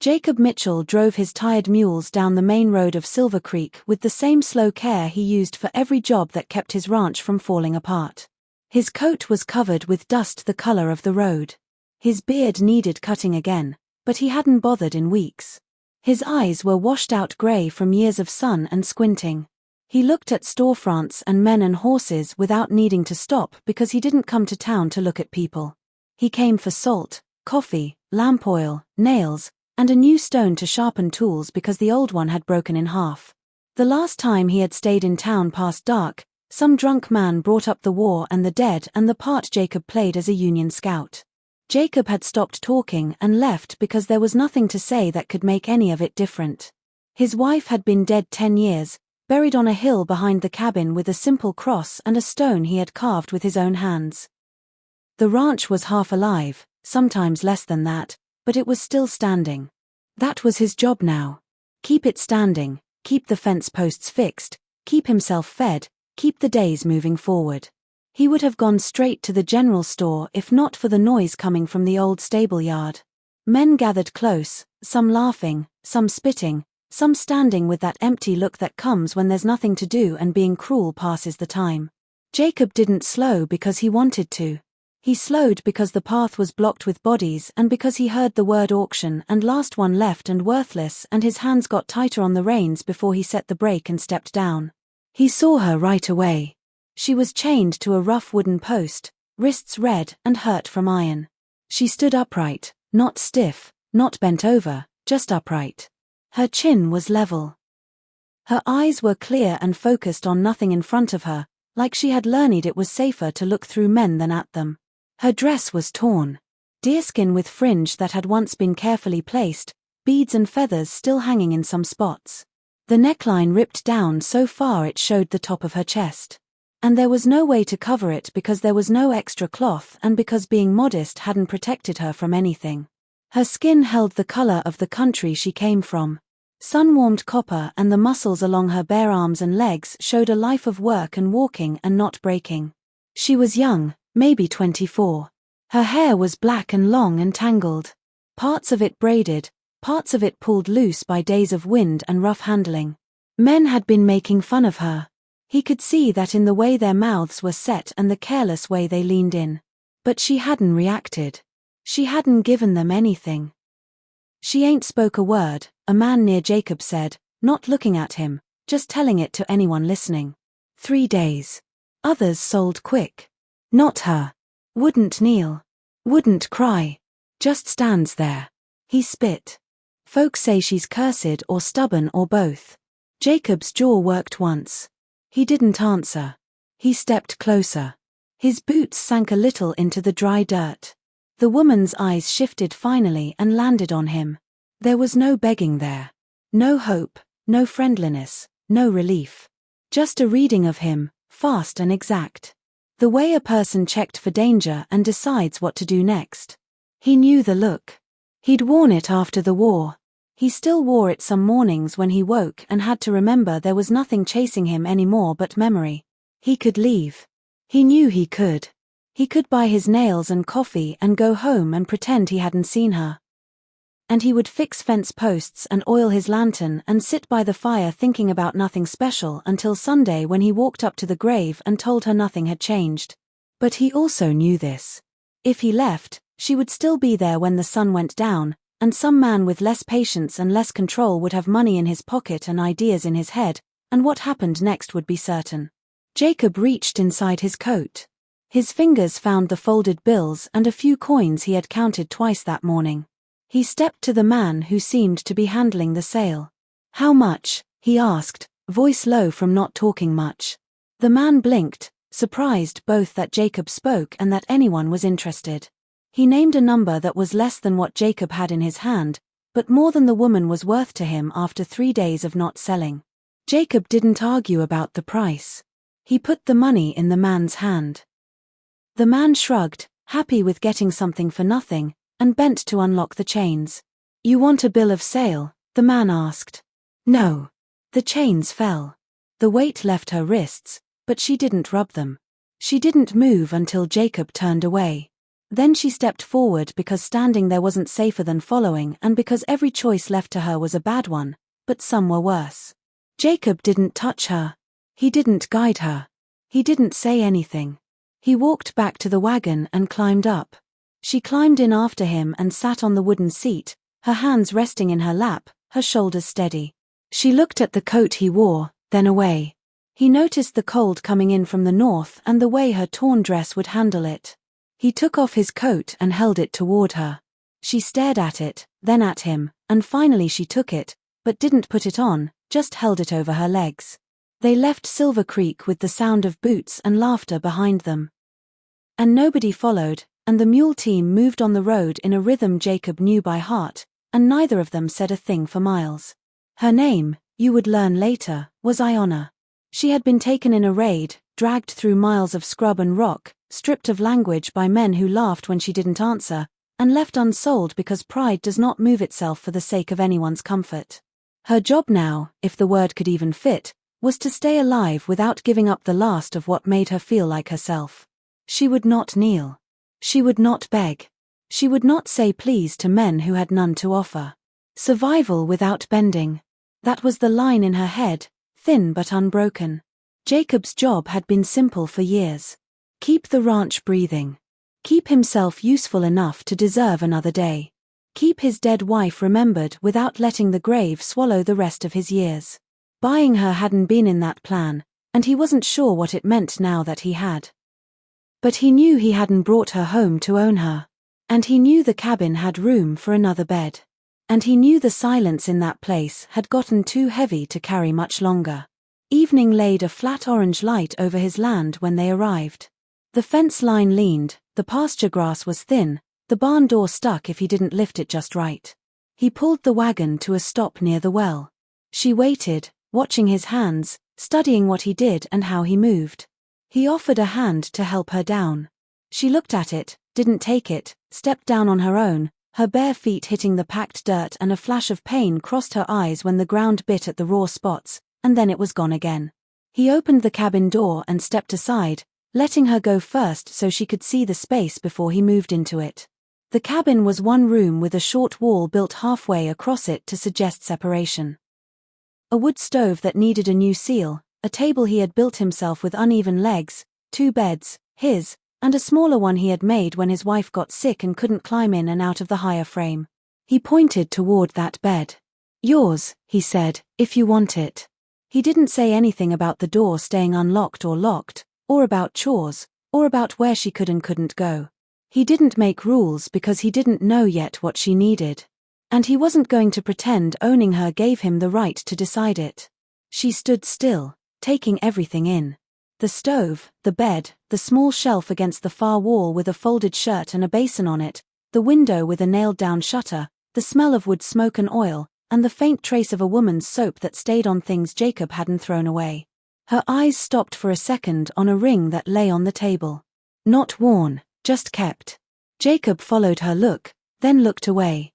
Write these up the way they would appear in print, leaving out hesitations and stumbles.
Jacob Mitchell drove his tired mules down the main road of Silver Creek with the same slow care he used for every job that kept his ranch from falling apart. His coat was covered with dust the color of the road. His beard needed cutting again, but he hadn't bothered in weeks. His eyes were washed out gray from years of sun and squinting. He looked at storefronts and men and horses without needing to stop because he didn't come to town to look at people. He came for salt, coffee, lamp oil, nails, and a new stone to sharpen tools because the old one had broken in half. The last time he had stayed in town past dark, some drunk man brought up the war and the dead and the part Jacob played as a Union scout. Jacob had stopped talking and left because there was nothing to say that could make any of it different. His wife had been dead 10 years, buried on a hill behind the cabin with a simple cross and a stone he had carved with his own hands. The ranch was half alive, sometimes less than that, but it was still standing. That was his job now. Keep it standing, keep the fence posts fixed, keep himself fed, keep the days moving forward. He would have gone straight to the general store if not for the noise coming from the old stable yard. Men gathered close, some laughing, some spitting, some standing with that empty look that comes when there's nothing to do and being cruel passes the time. Jacob didn't slow because he wanted to. He slowed because the path was blocked with bodies and because he heard the word auction and last one left and worthless, and his hands got tighter on the reins before he set the brake and stepped down. He saw her right away. She was chained to a rough wooden post, wrists red and hurt from iron. She stood upright, not stiff, not bent over, just upright. Her chin was level. Her eyes were clear and focused on nothing in front of her, like she had learned it was safer to look through men than at them. Her dress was torn. Deerskin with fringe that had once been carefully placed, beads and feathers still hanging in some spots. The neckline ripped down so far it showed the top of her chest. And there was no way to cover it because there was no extra cloth and because being modest hadn't protected her from anything. Her skin held the color of the country she came from. Sun-warmed copper, and the muscles along her bare arms and legs showed a life of work and walking and not breaking. She was young, maybe 24. Her hair was black and long and tangled. Parts of it braided, parts of it pulled loose by days of wind and rough handling. Men had been making fun of her. He could see that in the way their mouths were set and the careless way they leaned in. But she hadn't reacted. She hadn't given them anything. She ain't spoke a word, a man near Jacob said, not looking at him, just telling it to anyone listening. 3 days. Others sold quick. Not her. Wouldn't kneel. Wouldn't cry. Just stands there. He spit. Folks say she's cursed or stubborn or both. Jacob's jaw worked once. He didn't answer. He stepped closer. His boots sank a little into the dry dirt. The woman's eyes shifted finally and landed on him. There was no begging there. No hope, no friendliness, no relief. Just a reading of him, fast and exact. The way a person checked for danger and decides what to do next. He knew the look. He'd worn it after the war. He still wore it some mornings when he woke and had to remember there was nothing chasing him anymore but memory. He could leave. He knew he could. He could buy his nails and coffee and go home and pretend he hadn't seen her. And he would fix fence posts and oil his lantern and sit by the fire thinking about nothing special until Sunday when he walked up to the grave and told her nothing had changed. But he also knew this. If he left, she would still be there when the sun went down, and some man with less patience and less control would have money in his pocket and ideas in his head, and what happened next would be certain. Jacob reached inside his coat. His fingers found the folded bills and a few coins he had counted twice that morning. He stepped to the man who seemed to be handling the sale. "How much?" he asked, voice low from not talking much. The man blinked, surprised both that Jacob spoke and that anyone was interested. He named a number that was less than what Jacob had in his hand, but more than the woman was worth to him after 3 days of not selling. Jacob didn't argue about the price. He put the money in the man's hand. The man shrugged, happy with getting something for nothing, and bent to unlock the chains. "You want a bill of sale?" the man asked. "No." The chains fell. The weight left her wrists, but she didn't rub them. She didn't move until Jacob turned away. Then she stepped forward because standing there wasn't safer than following and because every choice left to her was a bad one, but some were worse. Jacob didn't touch her. He didn't guide her. He didn't say anything. He walked back to the wagon and climbed up. She climbed in after him and sat on the wooden seat, her hands resting in her lap, her shoulders steady. She looked at the coat he wore, then away. He noticed the cold coming in from the north and the way her torn dress would handle it. He took off his coat and held it toward her. She stared at it, then at him, and finally she took it, but didn't put it on, just held it over her legs. They left Silver Creek with the sound of boots and laughter behind them. And nobody followed, and the mule team moved on the road in a rhythm Jacob knew by heart, and neither of them said a thing for miles. Her name, you would learn later, was Iona. She had been taken in a raid, dragged through miles of scrub and rock, stripped of language by men who laughed when she didn't answer, and left unsold because pride does not move itself for the sake of anyone's comfort. Her job now, if the word could even fit, was to stay alive without giving up the last of what made her feel like herself. She would not kneel. She would not beg. She would not say please to men who had none to offer. Survival without bending. That was the line in her head, thin but unbroken. Jacob's job had been simple for years. Keep the ranch breathing. Keep himself useful enough to deserve another day. Keep his dead wife remembered without letting the grave swallow the rest of his years. Buying her hadn't been in that plan, and he wasn't sure what it meant now that he had. But he knew he hadn't brought her home to own her. And he knew the cabin had room for another bed. And he knew the silence in that place had gotten too heavy to carry much longer. Evening laid a flat orange light over his land when they arrived. The fence line leaned, the pasture grass was thin, the barn door stuck if he didn't lift it just right. He pulled the wagon to a stop near the well. She waited, watching his hands, studying what he did and how he moved. He offered a hand to help her down. She looked at it, didn't take it, stepped down on her own, her bare feet hitting the packed dirt, and a flash of pain crossed her eyes when the ground bit at the raw spots, and then it was gone again. He opened the cabin door and stepped aside, letting her go first so she could see the space before he moved into it. The cabin was one room with a short wall built halfway across it to suggest separation. A wood stove that needed a new seal, a table he had built himself with uneven legs, 2 beds, his, and a smaller one he had made when his wife got sick and couldn't climb in and out of the higher frame. He pointed toward that bed. Yours, he said, if you want it. He didn't say anything about the door staying unlocked or locked, or about chores, or about where she could and couldn't go. He didn't make rules because he didn't know yet what she needed. And he wasn't going to pretend owning her gave him the right to decide it. She stood still, taking everything in. The stove, the bed, the small shelf against the far wall with a folded shirt and a basin on it, the window with a nailed-down shutter, the smell of wood smoke and oil, and the faint trace of a woman's soap that stayed on things Jacob hadn't thrown away. Her eyes stopped for a second on a ring that lay on the table. Not worn, just kept. Jacob followed her look, then looked away.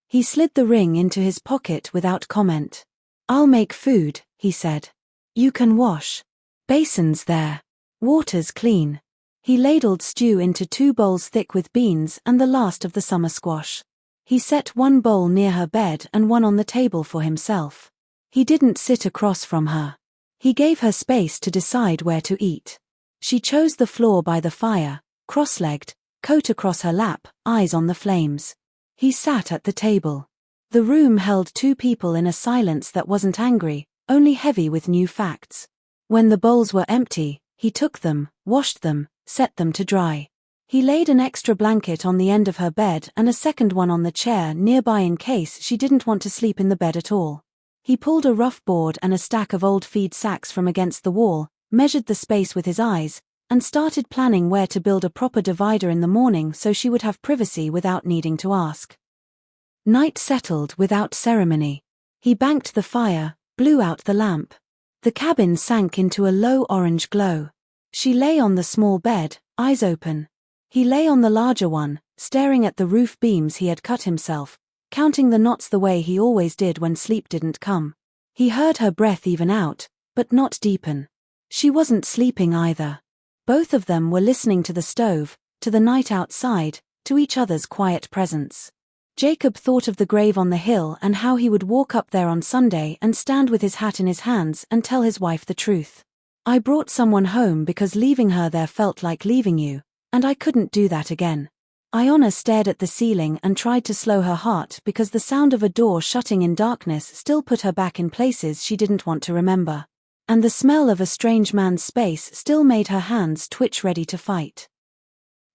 He slid the ring into his pocket without comment. I'll make food, he said. You can wash. Basin's there. Water's clean. He ladled stew into 2 bowls thick with beans and the last of the summer squash. He set one bowl near her bed and one on the table for himself. He didn't sit across from her. He gave her space to decide where to eat. She chose the floor by the fire, cross-legged, coat across her lap, eyes on the flames. He sat at the table. The room held 2 people in a silence that wasn't angry, only heavy with new facts. When the bowls were empty, he took them, washed them, set them to dry. He laid an extra blanket on the end of her bed and a second one on the chair nearby in case she didn't want to sleep in the bed at all. He pulled a rough board and a stack of old feed sacks from against the wall, measured the space with his eyes, and started planning where to build a proper divider in the morning so she would have privacy without needing to ask. Night settled without ceremony. He banked the fire, blew out the lamp. The cabin sank into a low orange glow. She lay on the small bed, eyes open. He lay on the larger one, staring at the roof beams he had cut himself, counting the knots the way he always did when sleep didn't come. He heard her breath even out, but not deepen. She wasn't sleeping either. Both of them were listening to the stove, to the night outside, to each other's quiet presence. Jacob thought of the grave on the hill and how he would walk up there on Sunday and stand with his hat in his hands and tell his wife the truth. "I brought someone home because leaving her there felt like leaving you, and I couldn't do that again." Iona stared at the ceiling and tried to slow her heart because the sound of a door shutting in darkness still put her back in places she didn't want to remember. And the smell of a strange man's space still made her hands twitch ready to fight.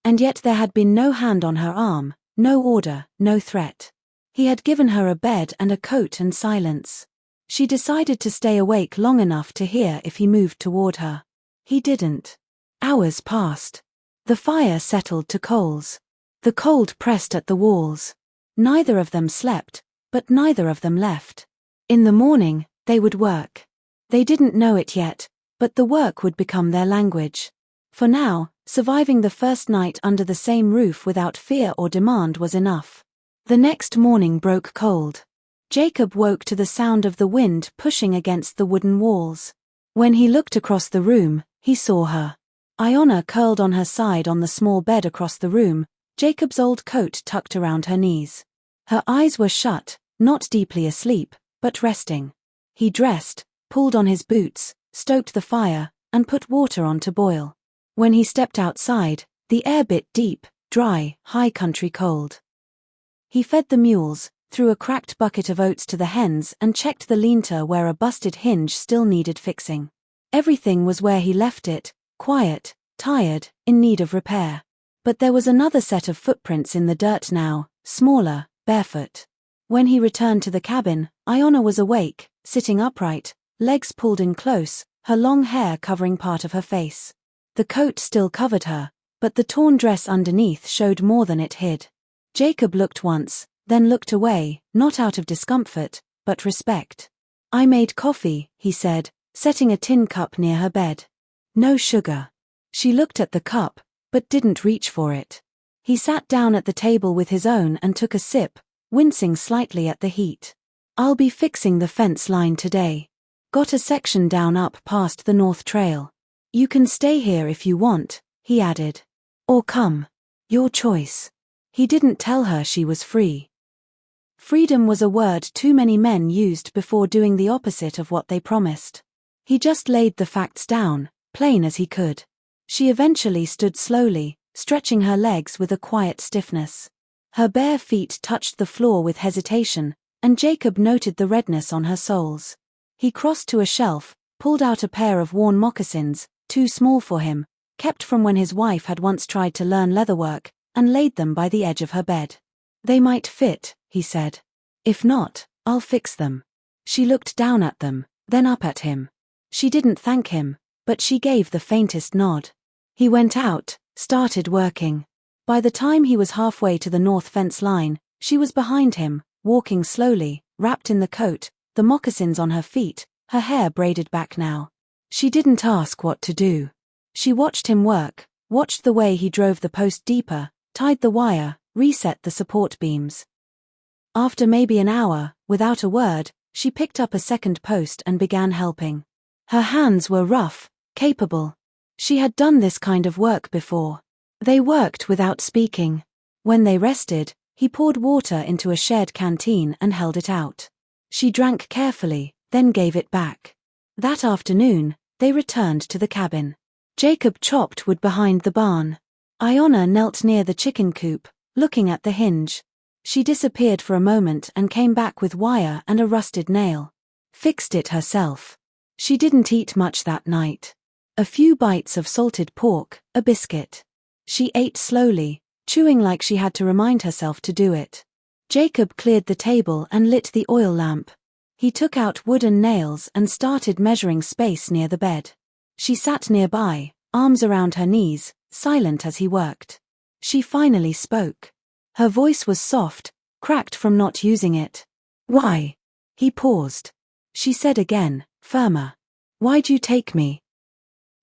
And yet there had been no hand on her arm, no order, no threat. He had given her a bed and a coat and silence. She decided to stay awake long enough to hear if he moved toward her. He didn't. Hours passed. The fire settled to coals. The cold pressed at the walls. Neither of them slept, but neither of them left. In the morning, they would work. They didn't know it yet, but the work would become their language. For now, surviving the first night under the same roof without fear or demand was enough. The next morning broke cold. Jacob woke to the sound of the wind pushing against the wooden walls. When he looked across the room, he saw her. Iona curled on her side on the small bed across the room, Jacob's old coat tucked around her knees. Her eyes were shut, not deeply asleep, but resting. He dressed, pulled on his boots, stoked the fire, and put water on to boil. When he stepped outside, the air bit deep, dry, high country cold. He fed the mules, threw a cracked bucket of oats to the hens and checked the lean-to where a busted hinge still needed fixing. Everything was where he left it, quiet, tired, in need of repair. But there was another set of footprints in the dirt now, smaller, barefoot. When he returned to the cabin, Iona was awake, sitting upright, legs pulled in close, her long hair covering part of her face. The coat still covered her, but the torn dress underneath showed more than it hid. Jacob looked once, then looked away, not out of discomfort, but respect. "I made coffee," he said, setting a tin cup near her bed. "No sugar." She looked at the cup, but didn't reach for it. He sat down at the table with his own and took a sip, wincing slightly at the heat. "I'll be fixing the fence line today. Got a section down up past the North Trail. You can stay here if you want," he added. "Or come. Your choice." He didn't tell her she was free. Freedom was a word too many men used before doing the opposite of what they promised. He just laid the facts down, plain as he could. She eventually stood slowly, stretching her legs with a quiet stiffness. Her bare feet touched the floor with hesitation, and Jacob noted the redness on her soles. He crossed to a shelf, pulled out a pair of worn moccasins, too small for him, kept from when his wife had once tried to learn leatherwork, and laid them by the edge of her bed. "They might fit," he said. "If not, I'll fix them." She looked down at them, then up at him. She didn't thank him, but she gave the faintest nod. He went out, started working. By the time he was halfway to the north fence line, she was behind him, walking slowly, wrapped in the coat, the moccasins on her feet, her hair braided back now. She didn't ask what to do. She watched him work, watched the way he drove the post deeper, tied the wire, reset the support beams. After maybe an hour, without a word, she picked up a second post and began helping. Her hands were rough, capable. She had done this kind of work before. They worked without speaking. When they rested, he poured water into a shared canteen and held it out. She drank carefully, then gave it back. That afternoon, they returned to the cabin. Jacob chopped wood behind the barn. Iona knelt near the chicken coop, looking at the hinge. She disappeared for a moment and came back with wire and a rusted nail. Fixed it herself. She didn't eat much that night. A few bites of salted pork, a biscuit. She ate slowly, chewing like she had to remind herself to do it. Jacob cleared the table and lit the oil lamp. He took out wood and nails and started measuring space near the bed. She sat nearby, arms around her knees, silent as he worked. She finally spoke. Her voice was soft, cracked from not using it. "Why?" He paused. She said again, firmer. "Why'd you take me?"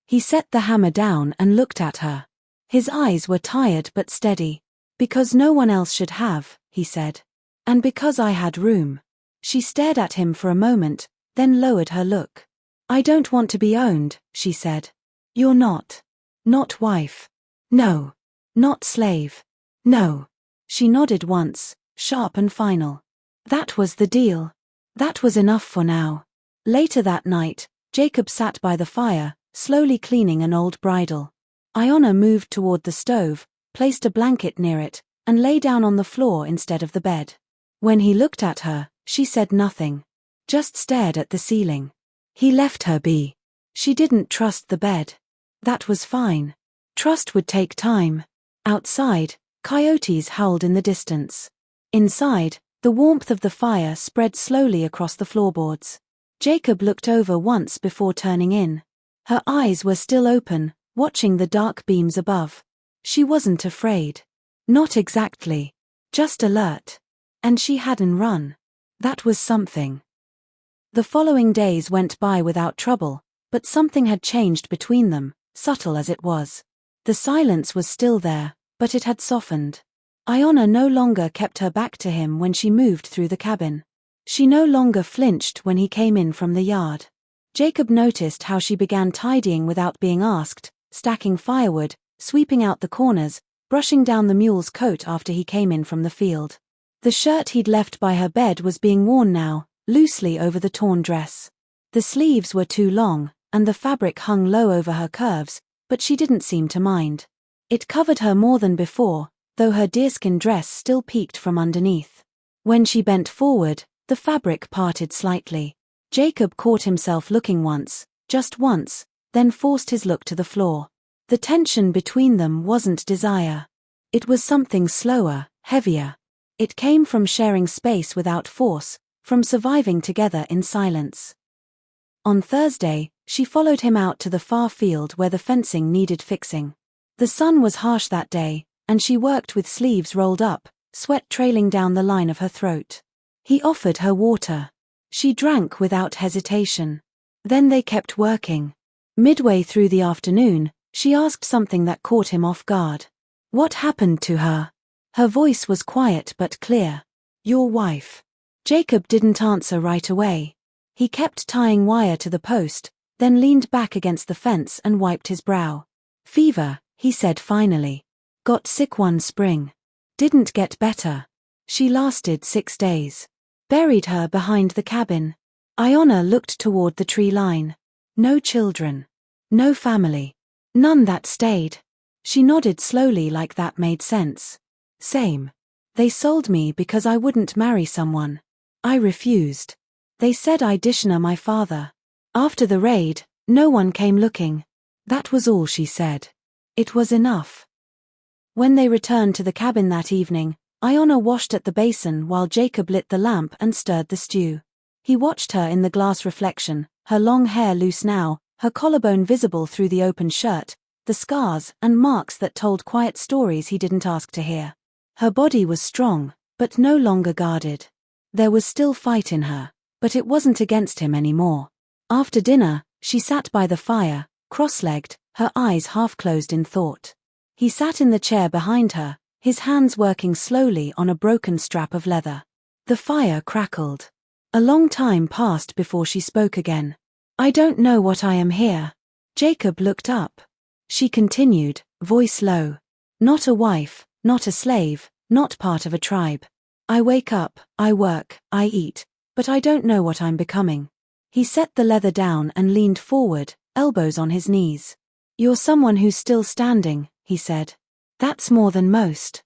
He set the hammer down and looked at her. His eyes were tired but steady. "Because no one else should have," he said. "And because I had room." She stared at him for a moment, then lowered her look. "I don't want to be owned," she said. "You're not. Not wife." "No." Not slave. No. She nodded once, sharp and final. That was the deal. That was enough for now. Later that night, Jacob sat by the fire, slowly cleaning an old bridle. Iona moved toward the stove, placed a blanket near it, and lay down on the floor instead of the bed. When he looked at her, she said nothing. Just stared at the ceiling. He left her be. She didn't trust the bed. That was fine. Trust would take time. Outside, coyotes howled in the distance. Inside, the warmth of the fire spread slowly across the floorboards. Jacob looked over once before turning in. Her eyes were still open, watching the dark beams above. She wasn't afraid. Not exactly. Just alert. And she hadn't run. That was something. The following days went by without trouble, but something had changed between them, subtle as it was. The silence was still there, but it had softened. Iona no longer kept her back to him when she moved through the cabin. She no longer flinched when he came in from the yard. Jacob noticed how she began tidying without being asked, stacking firewood, sweeping out the corners, brushing down the mule's coat after he came in from the field. The shirt he'd left by her bed was being worn now, loosely over the torn dress. The sleeves were too long, and the fabric hung low over her curves, but she didn't seem to mind. It covered her more than before, though her deerskin dress still peeked from underneath. When she bent forward, the fabric parted slightly. Jacob caught himself looking once, just once, then forced his look to the floor. The tension between them wasn't desire. It was something slower, heavier. It came from sharing space without force, from surviving together in silence. On Thursday, she followed him out to the far field where the fencing needed fixing. The sun was harsh that day, and she worked with sleeves rolled up, sweat trailing down the line of her throat. He offered her water. She drank without hesitation. Then they kept working. Midway through the afternoon, she asked something that caught him off guard. What happened to her? Her voice was quiet but clear. Your wife. Jacob didn't answer right away. He kept tying wire to the post, then leaned back against the fence and wiped his brow. Fever, he said finally. Got sick one spring. Didn't get better. She lasted 6 days. Buried her behind the cabin. Iona looked toward the tree line. No children. No family. None that stayed. She nodded slowly like that made sense. Same. They sold me because I wouldn't marry someone. I refused. They said I'd dishonor my father. After the raid, no one came looking. That was all she said. It was enough. When they returned to the cabin that evening, Iona washed at the basin while Jacob lit the lamp and stirred the stew. He watched her in the glass reflection, her long hair loose now, her collarbone visible through the open shirt, the scars and marks that told quiet stories he didn't ask to hear. Her body was strong, but no longer guarded. There was still fight in her, but it wasn't against him anymore. After dinner, she sat by the fire, cross-legged, her eyes half-closed in thought. He sat in the chair behind her, his hands working slowly on a broken strap of leather. The fire crackled. A long time passed before she spoke again. I don't know what I am here. Jacob looked up. She continued, voice low. Not a wife, not a slave, not part of a tribe. I wake up, I work, I eat, but I don't know what I'm becoming. He set the leather down and leaned forward, elbows on his knees. You're someone who's still standing, he said. That's more than most.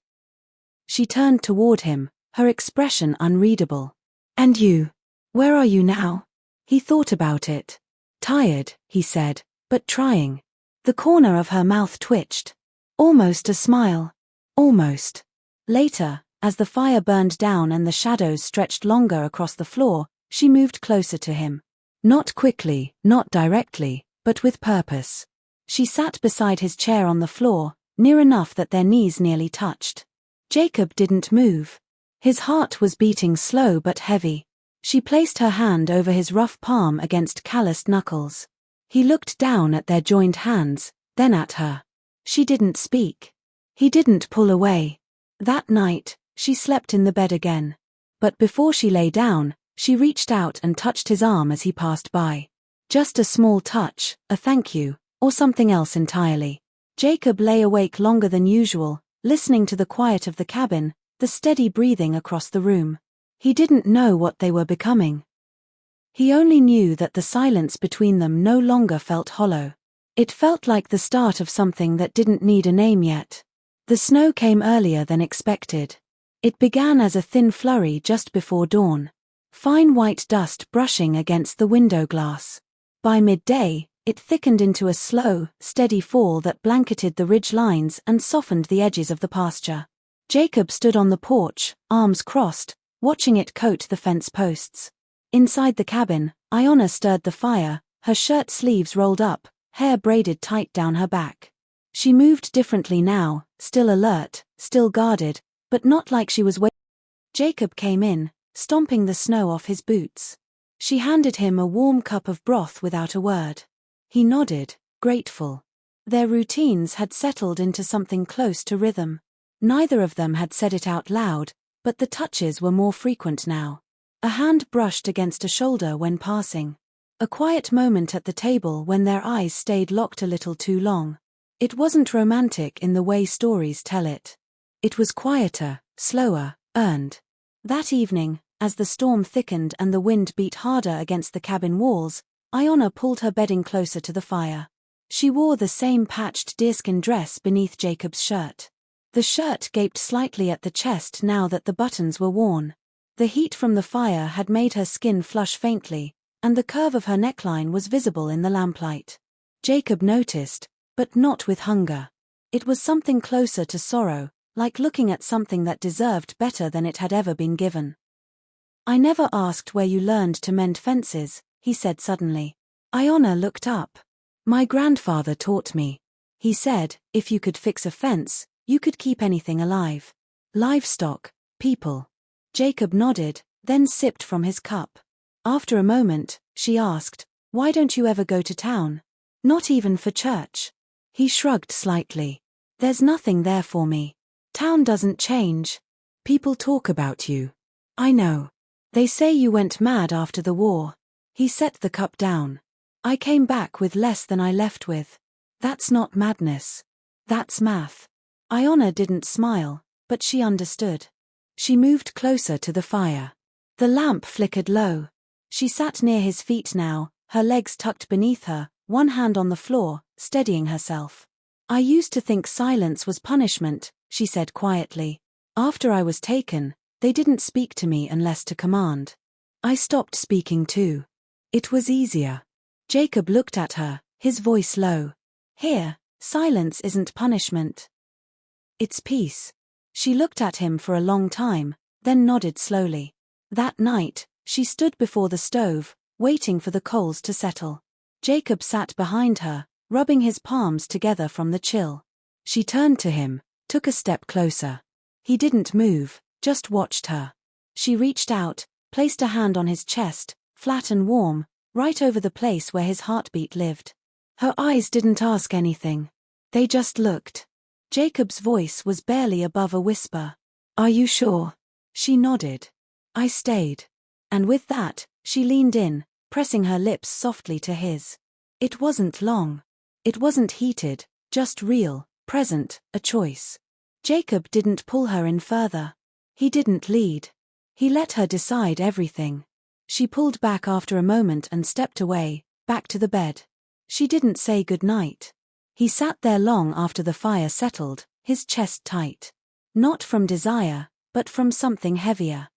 She turned toward him, her expression unreadable. And you? Where are you now? He thought about it. Tired, he said, but trying. The corner of her mouth twitched. Almost a smile. Almost. Later, as the fire burned down and the shadows stretched longer across the floor, she moved closer to him. Not quickly, not directly, but with purpose. She sat beside his chair on the floor, near enough that their knees nearly touched. Jacob didn't move. His heart was beating slow but heavy. She placed her hand over his rough palm against calloused knuckles. He looked down at their joined hands, then at her. She didn't speak. He didn't pull away. That night, she slept in the bed again. But before she lay down, she reached out and touched his arm as he passed by. Just a small touch, a thank you, or something else entirely. Jacob lay awake longer than usual, listening to the quiet of the cabin, the steady breathing across the room. He didn't know what they were becoming. He only knew that the silence between them no longer felt hollow. It felt like the start of something that didn't need a name yet. The snow came earlier than expected. It began as a thin flurry just before dawn. Fine white dust brushing against the window glass. By midday, it thickened into a slow, steady fall that blanketed the ridge lines and softened the edges of the pasture. Jacob stood on the porch, arms crossed, watching it coat the fence posts. Inside the cabin, Iona stirred the fire, her shirt sleeves rolled up, hair braided tight down her back. She moved differently now, still alert, still guarded, but not like she was waiting. Jacob came in, stomping the snow off his boots. She handed him a warm cup of broth without a word. He nodded, grateful. Their routines had settled into something close to rhythm. Neither of them had said it out loud, but the touches were more frequent now. A hand brushed against a shoulder when passing. A quiet moment at the table when their eyes stayed locked a little too long. It wasn't romantic in the way stories tell it. It was quieter, slower, earned. That evening, as the storm thickened and the wind beat harder against the cabin walls, Iona pulled her bedding closer to the fire. She wore the same patched deerskin dress beneath Jacob's shirt. The shirt gaped slightly at the chest now that the buttons were worn. The heat from the fire had made her skin flush faintly, and the curve of her neckline was visible in the lamplight. Jacob noticed, but not with hunger. It was something closer to sorrow, like looking at something that deserved better than it had ever been given. "I never asked where you learned to mend fences," he said suddenly. Iona looked up. "My grandfather taught me. He said, if you could fix a fence, you could keep anything alive. Livestock, people." Jacob nodded, then sipped from his cup. After a moment, she asked, "Why don't you ever go to town? Not even for church?" He shrugged slightly. "There's nothing there for me. Town doesn't change. People talk about you. I know. They say you went mad after the war." He set the cup down. "I came back with less than I left with. That's not madness. That's math." Iona didn't smile, but she understood. She moved closer to the fire. The lamp flickered low. She sat near his feet now, her legs tucked beneath her, one hand on the floor, steadying herself. "I used to think silence was punishment," she said quietly. "After I was taken, they didn't speak to me unless to command. I stopped speaking too. It was easier." Jacob looked at her, his voice low. "Here, silence isn't punishment. It's peace." She looked at him for a long time, then nodded slowly. That night, she stood before the stove, waiting for the coals to settle. Jacob sat behind her, rubbing his palms together from the chill. She turned to him, took a step closer. He didn't move, just watched her. She reached out, placed a hand on his chest, flat and warm, right over the place where his heartbeat lived. Her eyes didn't ask anything. They just looked. Jacob's voice was barely above a whisper. "Are you sure?" She nodded. "I stayed." And with that, she leaned in, pressing her lips softly to his. It wasn't long. It wasn't heated, just real, present, a choice. Jacob didn't pull her in further. He didn't lead. He let her decide everything. She pulled back after a moment and stepped away, back to the bed. She didn't say goodnight. He sat there long after the fire settled, his chest tight. Not from desire, but from something heavier.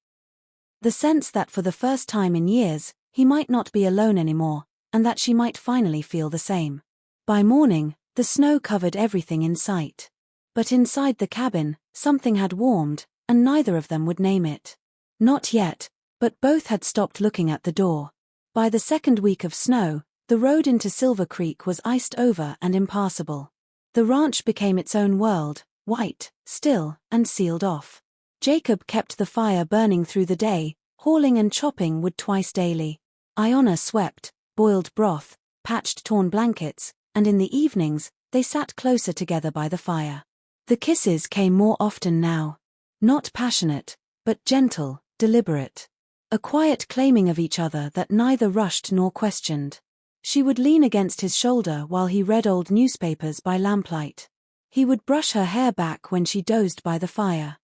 The sense that for the first time in years, he might not be alone anymore, and that she might finally feel the same. By morning, the snow covered everything in sight. But inside the cabin, something had warmed, and neither of them would name it. Not yet, but both had stopped looking at the door. By the second week of snow, the road into Silver Creek was iced over and impassable. The ranch became its own world, white, still, and sealed off. Jacob kept the fire burning through the day, hauling and chopping wood twice daily. Iona swept, boiled broth, patched torn blankets, and in the evenings, they sat closer together by the fire. The kisses came more often now. Not passionate, but gentle, deliberate. A quiet claiming of each other that neither rushed nor questioned. She would lean against his shoulder while he read old newspapers by lamplight. He would brush her hair back when she dozed by the fire.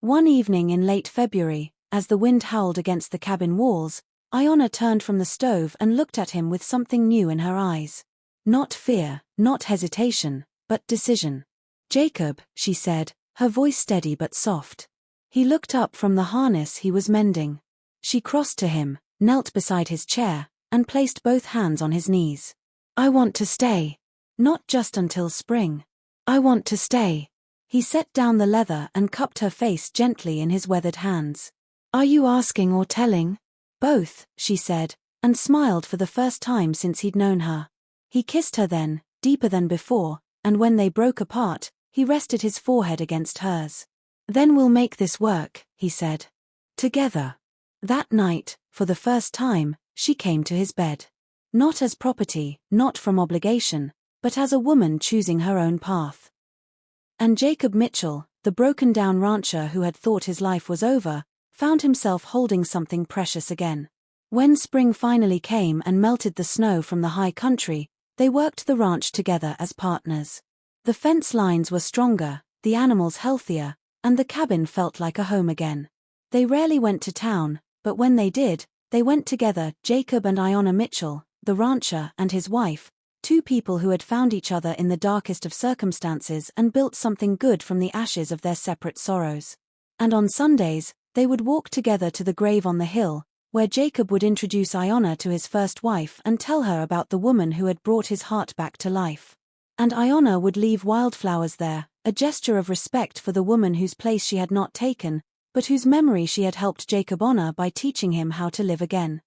One evening in late February, as the wind howled against the cabin walls, Iona turned from the stove and looked at him with something new in her eyes. Not fear, not hesitation, but decision. "Jacob," she said, her voice steady but soft. He looked up from the harness he was mending. She crossed to him, knelt beside his chair, and placed both hands on his knees. "I want to stay. Not just until spring. I want to stay." He set down the leather and cupped her face gently in his weathered hands. "Are you asking or telling?" "Both," she said, and smiled for the first time since he'd known her. He kissed her then, deeper than before, and when they broke apart, he rested his forehead against hers. "Then we'll make this work," he said. Together. That night, for the first time, she came to his bed. Not as property, not from obligation, but as a woman choosing her own path. And Jacob Mitchell, the broken-down rancher who had thought his life was over, found himself holding something precious again. When spring finally came and melted the snow from the high country, they worked the ranch together as partners. The fence lines were stronger, the animals healthier, and the cabin felt like a home again. They rarely went to town, but when they did, they went together, Jacob and Iona Mitchell, the rancher and his wife, two people who had found each other in the darkest of circumstances and built something good from the ashes of their separate sorrows. And on Sundays, they would walk together to the grave on the hill, where Jacob would introduce Iona to his first wife and tell her about the woman who had brought his heart back to life. And Iona would leave wildflowers there, a gesture of respect for the woman whose place she had not taken, but whose memory she had helped Jacob honor by teaching him how to live again.